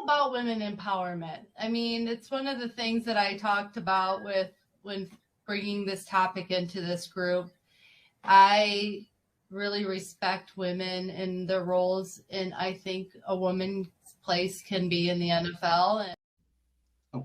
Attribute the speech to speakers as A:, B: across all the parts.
A: about women empowerment. I mean, it's one of the things that I talked about with when bringing this topic into this group. I really respect women and their roles, and I think a woman's place can be in the NFL. And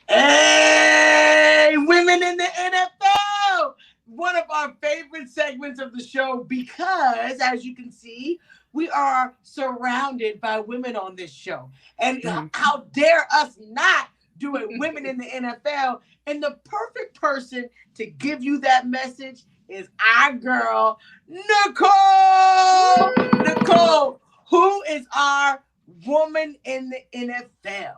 B: Hey, women in the NFL! One of our favorite segments of the show because, as you can see, we are surrounded by women on this show. And how dare us not do a women in the NFL? And the perfect person to give you that message is our girl, Nicole! Nicole, who is our woman in the NFL?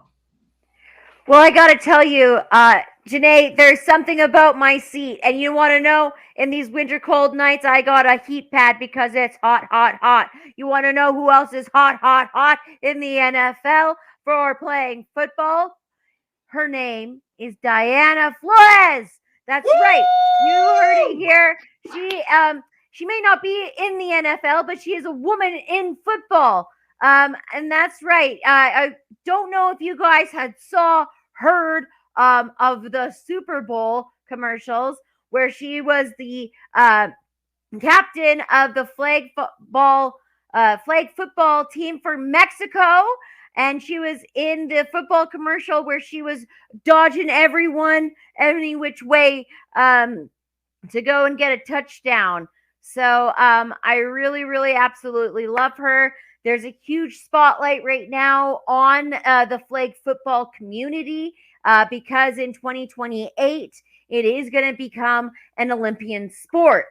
C: Well, I got to tell you, Janae, there's something about my seat. And you want to know, in these winter cold nights, I got a heat pad because it's hot, hot, hot. You want to know who else is hot, hot, hot in the NFL for playing football? Her name is Diana Flores. That's right. You heard it here. She may not be in the NFL, but she is a woman in football. And that's right. I don't know if you guys had heard of the Super Bowl commercials where she was the captain of the flag football team for Mexico. And she was in the football commercial where she was dodging everyone any which way to go and get a touchdown. So I really, really, absolutely love her. There's a huge spotlight right now on the flag football community because in 2028, it is going to become an Olympian sport.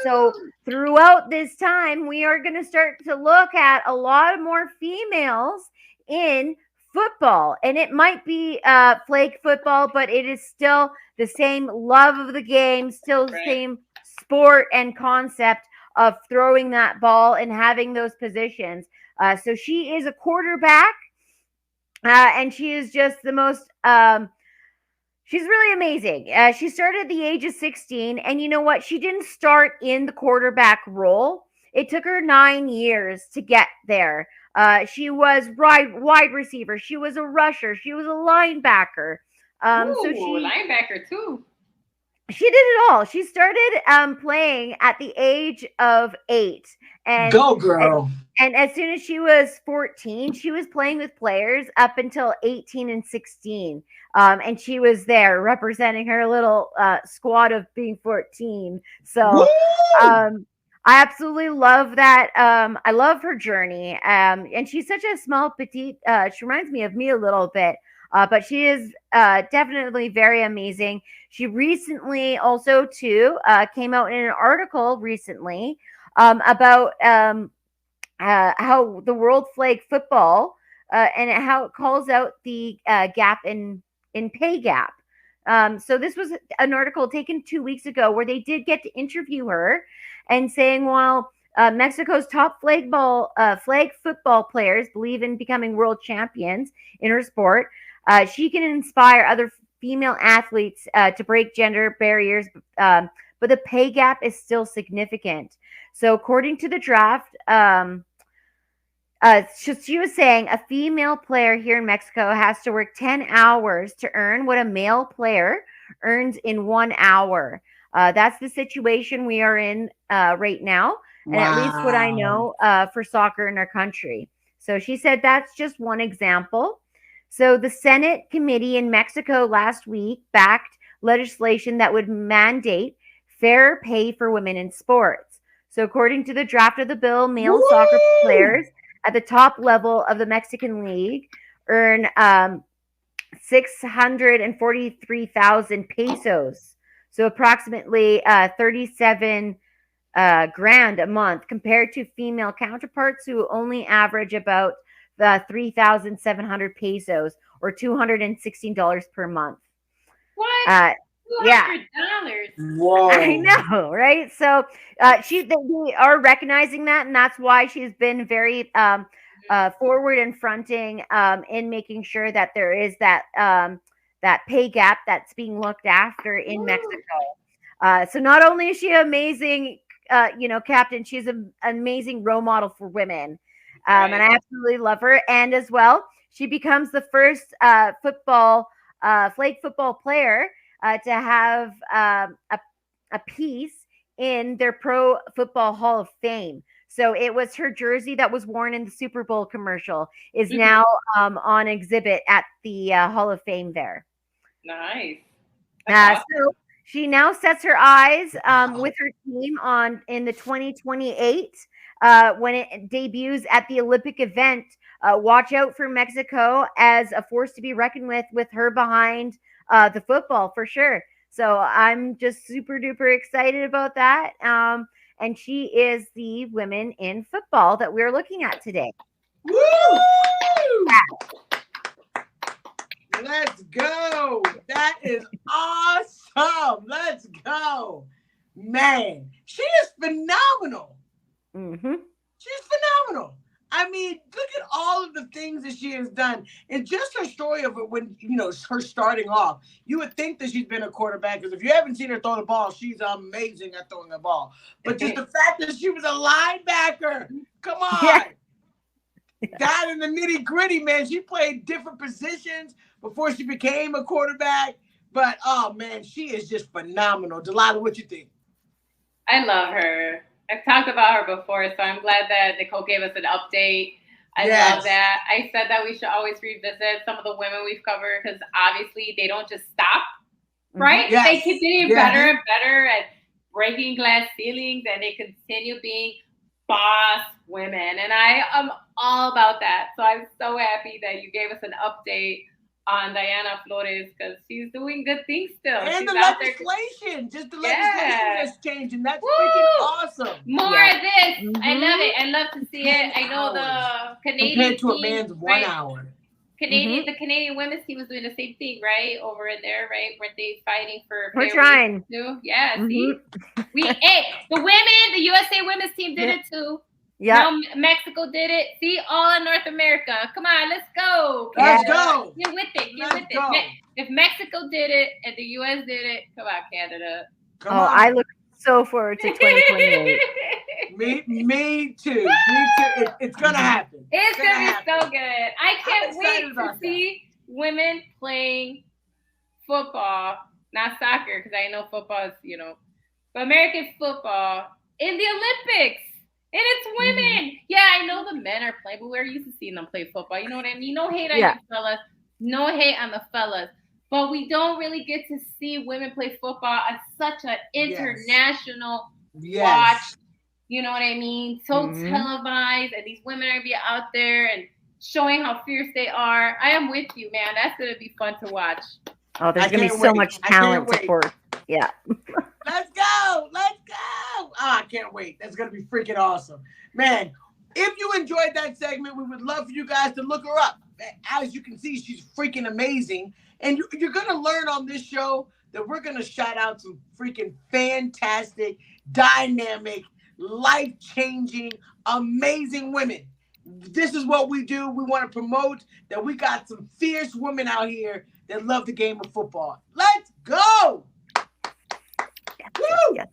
C: So throughout this time, we are going to start to look at a lot more females in football. And it might be flag football, but it is still the same love of the game, still the same sport and concept of throwing that ball and having those positions. So she is a quarterback, and she is just the most she's really amazing. She started at the age of 16, and you know what? She didn't start in the quarterback role. It took her 9 years to get there. She was wide receiver. She was a rusher. She was a linebacker.
D: So she linebacker too.
C: She did it all. She started playing at the age of 8. And
B: go, girl.
C: And as soon as she was 14, she was playing with players up until 18 and 16. And she was there representing her little squad of being 14. So I absolutely love that. I love her journey. And she's such a small, petite. She reminds me of me a little bit. But she is definitely very amazing. She recently also, too, came out in an article recently about how the world flag football and how it calls out the gap in pay gap. So this was an article taken 2 weeks ago where they did get to interview her and saying, well, Mexico's top flag football players believe in becoming world champions in her sport. She can inspire other female athletes to break gender barriers, but the pay gap is still significant. So according to the draft, she was saying a female player here in Mexico has to work 10 hours to earn what a male player earns in 1 hour. That's the situation we are in right now, and at least what I know for soccer in our country. So she said that's just one example. So the Senate committee in Mexico last week backed legislation that would mandate fair pay for women in sports. So according to the draft of the bill, male soccer players at the top level of the Mexican league earn 643,000 pesos. So approximately 37 grand a month compared to female counterparts who only average about 3,700 pesos or $216 per month.
D: What?
C: Yeah.
B: Whoa.
C: I know, right? So they are recognizing that, and that's why she's been very forward and fronting in making sure that there is that pay gap that's being looked after in Mexico. So not only is she amazing, captain, she's an amazing role model for women. And I absolutely love her. And as well, She becomes the first flag football player to have a piece in their Pro Football Hall of Fame. So it was her jersey that was worn in the Super Bowl commercial is now on exhibit at the Hall of Fame there.
D: Nice.
C: So she now sets her eyes with her team in the 2028 when it debuts at the Olympic event. Watch out for Mexico as a force to be reckoned with her behind the football for sure. So I'm just super duper excited about that. And she is the women in football that we're looking at today.
B: Woo! Let's go. That is awesome. Let's go. Man, she is phenomenal.
C: Mm-hmm.
B: She's phenomenal. I mean, look at all of the things that she has done. And just her story of it when, her starting off, you would think that she's been a quarterback because if you haven't seen her throw the ball, she's amazing at throwing the ball. But just the fact that she was a linebacker, come on.
C: Yeah.
B: That in the nitty gritty, man. She played different positions before she became a quarterback. But, oh, man, she is just phenomenal. Delilah, what you think?
D: I love her. I've talked about her before, so I'm glad that Nicole gave us an update. I love that. I said that we should always revisit some of the women we've covered because obviously they don't just stop, right?
B: Yes.
D: They keep getting better and better at breaking glass ceilings, and they continue being boss women. And I am all about that. So I'm so happy that you gave us an update on Diana Flores because she's doing good things still.
B: And
D: she's
B: the legislation, legislation has changed, and that's freaking awesome.
D: More of this. I love it. I love to see it. I know the Canadian
B: compared to a man's 1 hour.
D: The Canadian women's team was doing the same thing, right? Over in there, right? Weren't they fighting for?
C: We're trying.
D: Too? Yeah. See, the women, the USA women's team did it too.
C: Yeah.
D: Now Mexico did it. See, all in North America. Come on, let's go.
B: Let's go.
D: Get with it. Get with it. If Mexico did it and the US did it, come on, Canada.
B: Come on.
C: I look so forward to 2028.
B: Me too. It's gonna happen.
D: It's gonna be so good. I can't wait to see women playing football, not soccer, because I know football is, but American football in the Olympics. And it's women. Yeah, I know the men are playing, but we're used to seeing them play football. You know what I mean? No hate on you fellas. No hate on the fellas. But we don't really get to see women play football at such an international watch. You know what I mean? So televised, and these women are going to be out there and showing how fierce they are. I am with you, man. That's going to be fun to watch.
C: Oh, there's going to be so much talent support. Yeah.
B: Let's go. Let's go. Oh, I can't wait. That's going to be freaking awesome. Man, if you enjoyed that segment, we would love for you guys to look her up. As you can see, she's freaking amazing. And you're going to learn on this show that we're going to shout out some freaking fantastic, dynamic, life-changing, amazing women. This is what we do. We want to promote that we got some fierce women out here that love the game of football. Let's go.
C: Woo! Yes.